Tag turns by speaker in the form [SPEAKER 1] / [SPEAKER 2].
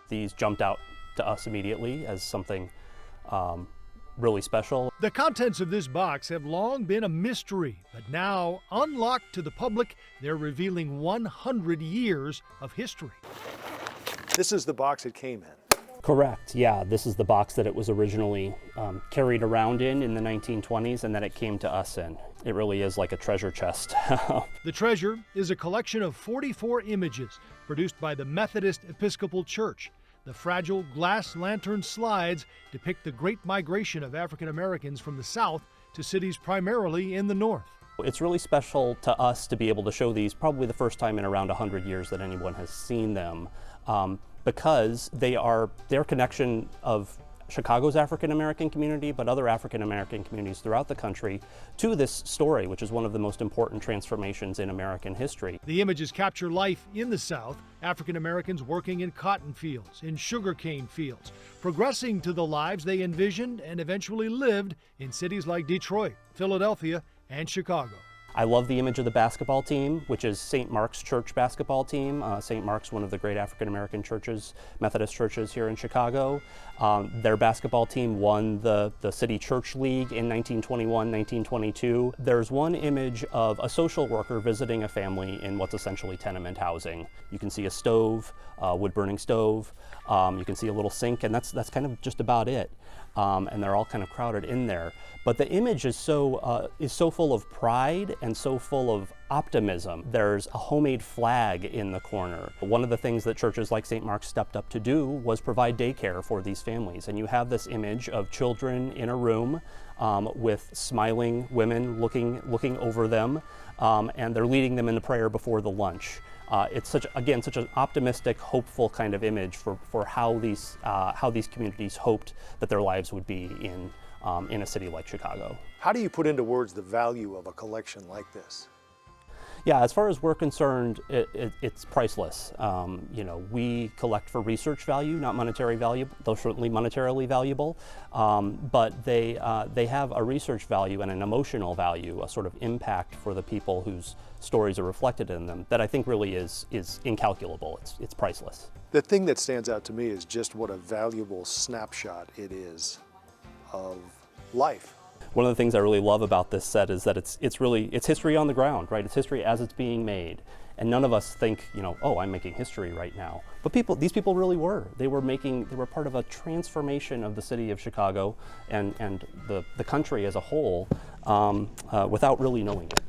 [SPEAKER 1] these jumped out to us immediately as something really special.
[SPEAKER 2] The contents of this box have long been a mystery, but now, unlocked to the public, they're revealing 100 years of history.
[SPEAKER 3] This is the box it came in.
[SPEAKER 1] Correct, yeah. This is the box that it was originally carried around in the 1920s, and that it came to us in. It really is like a treasure chest.
[SPEAKER 2] The treasure is a collection of 44 images produced by the Methodist Episcopal Church. The fragile glass lantern slides depict the great migration of African Americans from the South to cities primarily in the North.
[SPEAKER 1] It's really special to us to be able to show these, probably the first time in around 100 years that anyone has seen them, because their connection of Chicago's African American community, but other African American communities throughout the country, to this story, which is one of the most important transformations in American history.
[SPEAKER 2] The images capture life in the South, African Americans working in cotton fields, in sugarcane fields, progressing to the lives they envisioned and eventually lived in cities like Detroit, Philadelphia, and Chicago.
[SPEAKER 1] I love the image of the basketball team, which is St. Mark's Church basketball team. St. Mark's, one of the great African American churches, Methodist churches here in Chicago. Their basketball team won the City Church League in 1921, 1922. There's one image of a social worker visiting a family in what's essentially tenement housing. You can see a stove, wood-burning stove. You can see a little sink, and that's kind of just about it. And they're all kind of crowded in there. But the image is so full of pride and so full of optimism. There's a homemade flag in the corner. One of the things that churches like St. Mark's stepped up to do was provide daycare for these families. And you have this image of children in a room with smiling women looking over them, and they're leading them into prayer before the lunch. It's such an optimistic, hopeful kind of image for how these communities hoped that their lives would be in a city like Chicago.
[SPEAKER 3] How do you put into words the value of a collection like this?
[SPEAKER 1] Yeah, as far as we're concerned, it's priceless. We collect for research value, not monetary value. They're certainly monetarily valuable, but they have a research value and an emotional value, a sort of impact for the people whose stories are reflected in them that I think really is incalculable. It's priceless. The
[SPEAKER 3] thing that stands out to me is just what a valuable snapshot it is of life.
[SPEAKER 1] One of the things I really love about this set is that it's history on the ground, right? It's history as it's being made. And none of us think, oh, I'm making history right now. But these people really were. They were part of a transformation of the city of Chicago and the country as a whole without really knowing it.